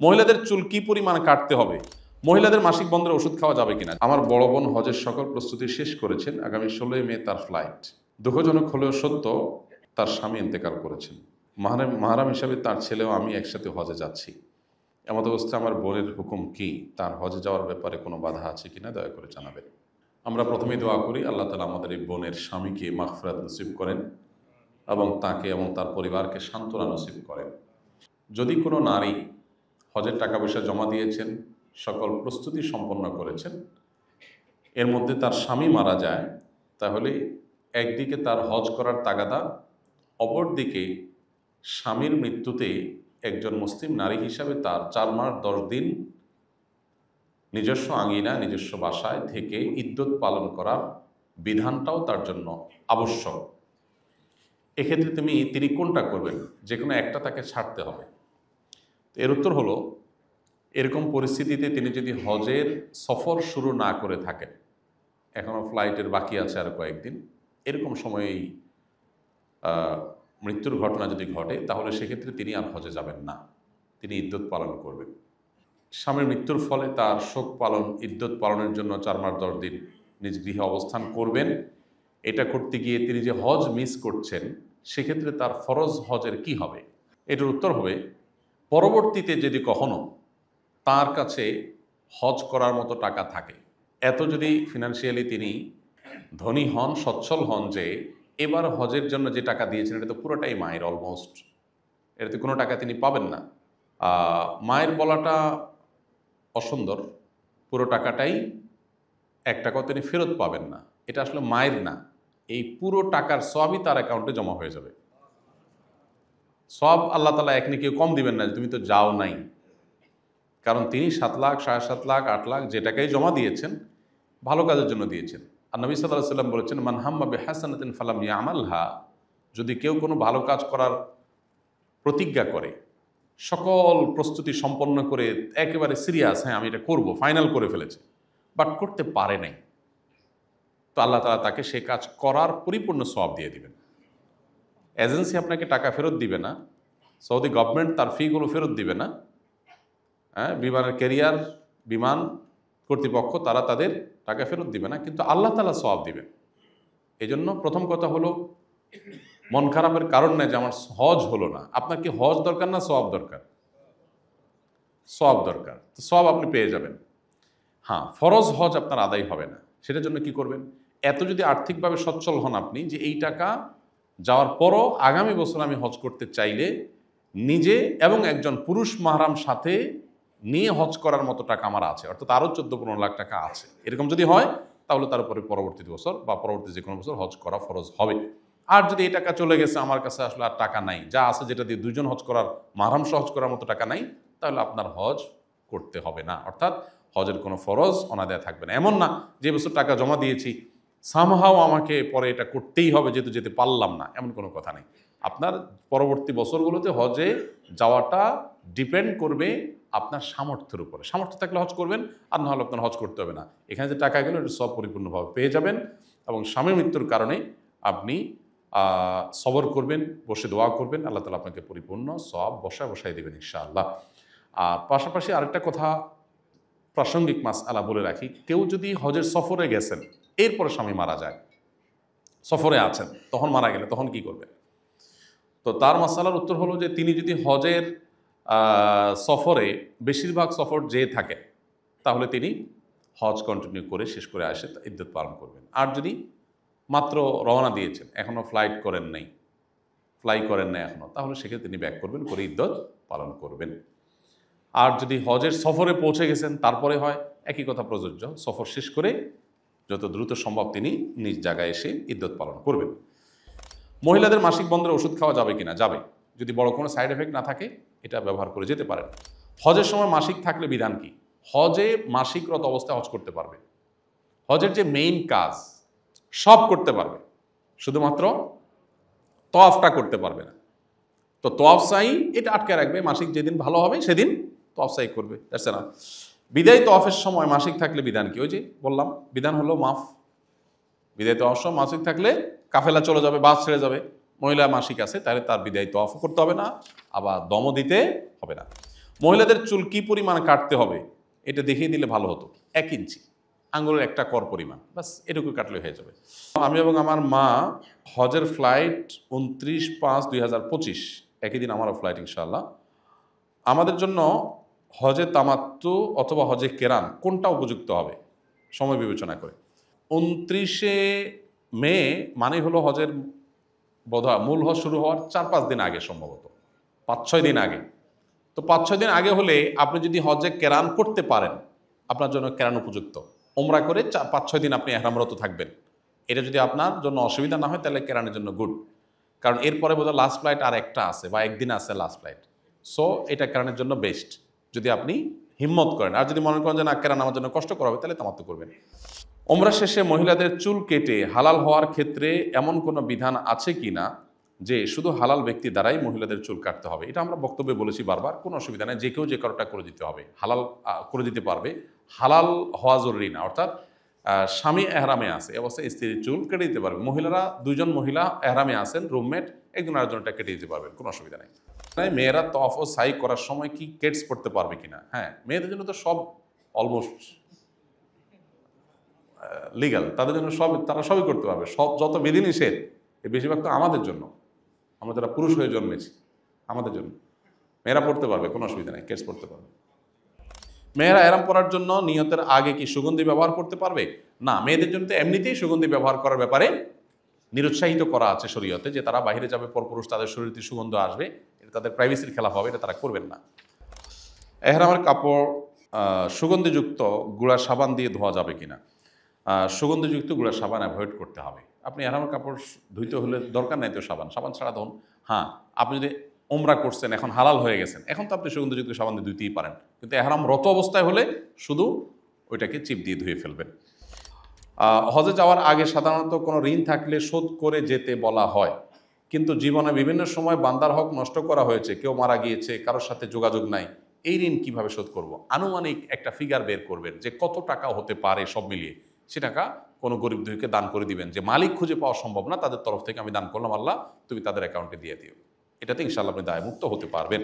মহিলাদের চুল কি পরিমাণ কাটতে হবে? মহিলাদের মাসিক বন্ধের ওষুধ খাওয়া যাবে কিনা? আমার বড় বোন হজের সকল প্রস্তুতি শেষ করেছেন, আগামী 16 মে তার ফ্লাইট। দুঃখজনক হলেও সত্য, তার স্বামী ইন্তেকাল করেছেন। মাহরাম হিসাবে তার ছেলেও আমি একসাথে হজে যাচ্ছি। এমত অবস্থায় আমার বোনের হুকুম কি? তার হজে যাওয়ার ব্যাপারে কোনো বাধা আছে কিনা দয়া করে জানাবেন। আমরা প্রথমেই দোয়া করি আল্লাহ তাআলা আমাদের এই বোনের স্বামীকে মাগফিরাত নসিব করেন এবং তাকে এবং তার পরিবারকে সান্ত্বনা নসিব করেন। যদি কোনো নারী হজের টাকা পয়সা জমা দিয়েছেন, সকল প্রস্তুতি সম্পন্ন করেছেন, এর মধ্যে তার স্বামী মারা যায়, তাহলে একদিকে তার হজ করার তাগাদা, অপরদিকে স্বামীর মৃত্যুতে একজন মুসলিম নারী হিসাবে তার 4 মাস 10 দিন নিজস্ব আঙিনা, নিজস্ব বাসায় থেকে ইদ্যত পালন করার বিধানটাও তার জন্য আবশ্যক। এক্ষেত্রে তিনি কোনটা করবেন? যে কোনো একটা তাকে ছাড়তে হবে। এর উত্তর হলো, এরকম পরিস্থিতিতে তিনি যদি হজের সফর শুরু না করে থাকেন, এখনও ফ্লাইটের বাকি আছে আর কয়েকদিন, এরকম সময়েই মৃত্যুর ঘটনা যদি ঘটে, তাহলে সেক্ষেত্রে তিনি আর হজে যাবেন না, তিনি ইদ্যত পালন করবেন। স্বামীর মৃত্যুর ফলে তার শোক পালন, ইদ্যত পালনের জন্য 4 মাস 10 দিন নিজ গৃহে অবস্থান করবেন। এটা করতে গিয়ে তিনি যে হজ মিস করছেন, সেক্ষেত্রে তার ফরজ হজের কি হবে? এটার উত্তর হবে, পরবর্তীতে যদি কখনো তার কাছে হজ করার মতো টাকা থাকে, এত যদি ফিনান্সিয়ালি তিনি ধনী হন, সচ্ছল হন, যে এবার হজের জন্য যে টাকা দিয়েছেন এটা তো পুরোটাই মায়ের, অলমোস্ট এটাতে কোনো টাকা তিনি পাবেন না। মায়ের বলাটা অসুন্দর, পুরো টাকাটাই, 1 টাকাও তিনি ফেরত পাবেন না। এটা আসলে মায়ের না, এই পুরো টাকার সবই তার অ্যাকাউন্টে জমা হয়ে যাবে। সব আল্লাহ তাআলা এক নেকি কম দিবেন না, তুমি তো যাও নাই। কারণ তিনি 7 লাখ, 7.5 লাখ, 8 লাখ যে টাকাই জমা দিয়েছেন, ভালো কাজের জন্য দিয়েছেন। আর নবী সাল্লাল্লাহু আলাইহি ওয়াসাল্লাম বলেছেন, মান হাম্মা বিহাসানাতিন ফালাম ইয়ামালহা, যদি কেউ কোনো ভালো কাজ করার প্রতিজ্ঞা করে, সকল প্রস্তুতি সম্পন্ন করে একেবারে সিরিয়াস, হ্যাঁ আমি এটা করব, ফাইনাল করে ফেলেছে, বাট করতে পারে নাই, তো আল্লাহ তাআলা তাকে সেই কাজ করার পরিপূর্ণ সওয়াব দিয়ে দিবেন। এজেন্সি আপনাকে টাকা ফেরত দিবে না, সৌদি গভর্নমেন্ট তার ফিগুলো ফেরত দিবে না, হ্যাঁ, বিমানের ক্যারিয়ার, বিমান কর্তৃপক্ষ তারা তাদের টাকা ফেরত দিবে না, কিন্তু আল্লাহ তাআলা সওয়াব দিবেন। এই জন্য প্রথম কথা হলো, মন খারাপের কারণ নেই যে আমার হজ হলো না। আপনার কি হজ দরকার না সওয়াব দরকার? সওয়াব দরকার, তো সওয়াব আপনি পেয়ে যাবেন। হ্যাঁ, ফরজ হজ আপনার আদায় হবে না। সেটার জন্য কি করবেন? এত যদি আর্থিকভাবে সচ্ছল হন আপনি, যে এই টাকা যাওয়ার পরও আগামী বছর আমি হজ করতে চাইলে নিজে এবং একজন পুরুষ মাহরাম সাথে নিয়ে হজ করার মতো টাকা আমার আছে, অর্থাৎ আরও 14-15 লাখ টাকা আছে, এরকম যদি হয়, তাহলে তার উপরে পরবর্তী বছর বা পরবর্তী যে কোনো বছর হজ করা ফরজ হবে। আর যদি এই টাকা চলে গেছে, আমার কাছে আসলে আর টাকা নাই, যা আছে যেটা দিয়ে 2 জন হজ করার, মাহরাম সহ হজ করার মতো টাকা নাই, তাহলে আপনার হজ করতে হবে না, অর্থাৎ হজের কোনো ফরজ অনাদায় থাকবে না। এমন না যে বছর টাকা জমা দিয়েছি সামহাও আমাকে পরে এটা করতেই হবে যেহেতু যেতে পারলাম না, এমন কোনো কথা নেই। আপনার পরবর্তী বছরগুলোতে হজে যাওয়াটা ডিপেন্ড করবে আপনার সামর্থ্যের উপরে। সামর্থ্য থাকলে হজ করবেন, আর না হলে আপনার হজ করতে হবে না। এখানে যে টাকা গেলো এটা সব পরিপূর্ণভাবে পেয়ে যাবেন। এবং স্বামীর মৃত্যুর কারণে আপনি সবর করবেন, বসে দোয়া করবেন, আল্লাহ তাআলা আপনাকে পরিপূর্ণ সব বসায় দেবেন ইনশাআল্লাহ। আর পাশাপাশি আরেকটা কথা, প্রাসঙ্গিক মাসআলা বলে রাখি, কেউ যদি হজের সফরে গেছেন, এরপরে স্বামী মারা যায়, সফরে আছেন, তখন মারা গেলে তখন কি করবেন? তো তার মাসআলার উত্তর হলো যে তিনি যদি হজের সফরে বেশিরভাগ সফর যেয়ে থাকেন, তাহলে তিনি হজ কন্টিনিউ করে শেষ করে আসে ইদ্যত পালন করবেন। আর যদি মাত্র রওনা দিয়েছেন, এখনও ফ্লাই করেন নাই এখনও, তাহলে সেক্ষেত্রে তিনি ব্যাক করবেন, করে ইদ্যত পালন করবেন। আর যদি হজের সফরে পৌঁছে গেছেন তারপরে হয়, একই কথা প্রযোজ্য, সফর শেষ করে যত দ্রুত সম্ভব তিনি নিজ জায়গায় এসে ইদ্যত পালন করবেন। মহিলাদের মাসিক বন্ধের ওষুধ খাওয়া যাবে কিনা? যাবে, যদি বড় কোনো সাইড এফেক্ট না থাকে এটা ব্যবহার করে যেতে পারেন। হজের সময় মাসিক থাকলে বিধান কি? হজে মাসিকরত অবস্থায় হজ করতে পারবে, হজের যে মেইন কাজ সব করতে পারবে, শুধুমাত্র তওয়াফটা করতে পারবে না। তো তওয়াফ সাই এটা আটকে রাখবে, মাসিক যেদিন ভালো হবে সেদিন তওয়াফ সাই করবে, দেখছে না? বিদায় তওয়াফের সময় মাসিক থাকলে বিধান কি? ওই যে বললাম, বিধান হলো মাফ। বিদায় তওয়াফ সময় মাসিক থাকলে কাফেলা চলে যাবে, বাস ছেড়ে যাবে, মহিলা মাসিক আছে, তাহলে তার বিদায় তওয়াফও করতে হবে না, আবার দমও দিতে হবে না। মহিলাদের চুল কি পরিমাণ কাটতে হবে এটা দেখিয়ে দিলে ভালো হতো। 1 ইঞ্চি, আঙ্গুলের একটা কর পরিমাণ, বাস এটুকু কাটলে হয়ে যাবে। আমি এবং আমার মা হজের ফ্লাইট 29/5/2025, একই দিন আমারও ফ্লাইট ইনশাআল্লাহ। আমাদের জন্য হজে তামাত্তু অথবা হজে কেরান কোনটা উপযুক্ত হবে সময় বিবেচনা করে? 29শে মে মানে হলো হজের বোধহয় মূল হজ শুরু হওয়ার 4-5 দিন আগে, সম্ভবত 5-6 দিন আগে। তো 5-6 দিন আগে হলে আপনি যদি হজে কেরান করতে পারেন, আপনার জন্য কেরান উপযুক্ত। ওমরা করে 5-6 দিন আপনি এহরামরত থাকবেন। এটা যদি আপনার জন্য অসুবিধা না হয় তাহলে কেরানের জন্য গুড, কারণ এরপরে বোধহয় লাস্ট ফ্লাইট আর একটা আছে বা একদিন আছে লাস্ট ফ্লাইট। সো এটা কেরানের জন্য বেস্ট যদি আপনি হিম্মত করেন। আর যদি মনে করেন যে না, কেরান আমার জন্য কষ্ট করা হবে, তাহলে তামাত্তু করবেন। ওমরা শেষে মহিলাদের চুল কেটে হালাল হওয়ার ক্ষেত্রে এমন কোনো বিধান আছে কি না যে শুধু হালাল ব্যক্তি দ্বারাই মহিলাদের চুল কাটতে হবে? এটা আমরা বক্তব্যে বলেছি বারবার, কোনো অসুবিধা নেই, যে কেউ যে কারোটা করে দিতে হবে, হালাল করে দিতে পারবে। হালাল হওয়া জরুরি না, অর্থাৎ স্বামী এহরামে আছে এই অবস্থায় স্ত্রীর চুল কেটে দিতে পারবে। মহিলারা, 2জন মহিলা এহরামে আছেন, রুমমেট, একজন আরেকজনটা কেটে দিতে পারবেন, কোনো অসুবিধা নেই। মেয়েরা তফ ও সাই করার সময় কি কেটস পড়তে পারবে কিনা? হ্যাঁ, মেয়েদের জন্য তো সব অলমোস্ট লিগাল, তাদের জন্য সব, তারা সবই করতে পারবে। সব যত বিধিনিষেধ এর বেশিরভাগ তো আমাদের জন্য, আমরা যারা পুরুষ হয়ে জন্মেছি আমাদের জন্য। মেয়েরা পড়তে পারবে, কোনো অসুবিধা নেই, কেটস পড়তে পারবে। মেয়েরা এহরাম পরার জন্য নিয়তের আগে কি সুগন্ধি ব্যবহার করতে পারবে? না, মেয়েদের জন্য তো এমনিতেই সুগন্ধি ব্যবহার করার ব্যাপারে নিরুৎসাহিত করা আছে শরীয়তে, যে তারা বাইরে যাবে পরপুরুষ, তাদের শরীরে সুগন্ধ আসবে, এটা তাদের প্রাইভেসির খেলাফ হবে, এটা তারা করবেন না। এহরামের কাপড় সুগন্ধিযুক্ত গুঁড়া সাবান দিয়ে ধোয়া যাবে কিনা? সুগন্ধিযুক্ত গুঁড়া সাবান অ্যাভয়েড করতে হবে। আপনি এহরামের কাপড় ধুইতে হলে দরকার নাই তো সাবান ছাড়া ধোন। হ্যাঁ, আপনি যদি ওমরা করছেন, এখন হালাল হয়ে গেছেন, এখন তো আপনি সুগন্ধিযুক্ত সাবান দিয়ে ধুইতেই পারেন, কিন্তু এহরাম রত অবস্থায় হলে শুধু ওইটাকে চিপ দিয়ে ধুয়ে ফেলবেন। হজে যাওয়ার আগে সাধারণত কোনো ঋণ থাকলে শোধ করে যেতে বলা হয়, কিন্তু জীবনে বিভিন্ন সময় বান্দার হক নষ্ট করা হয়েছে, কেউ মারা গিয়েছে, কারোর সাথে যোগাযোগ নাই, এই ঋণ কিভাবে শোধ করব? আনুমানিক একটা ফিগার বের করবেন যে কত টাকা হতে পারে, সব মিলিয়ে সে টাকা কোনো গরিব দুঃখীকে দান করে দিবেন, যে মালিক খুঁজে পাওয়া সম্ভব না, তাদের তরফ থেকে আমি দান করলাম, আল্লাহ তুমি তাদের অ্যাকাউন্টে দিয়ে দিও। এটাতে ইনশাআল্লাহ আপনি দায়মুক্ত হতে পারবেন।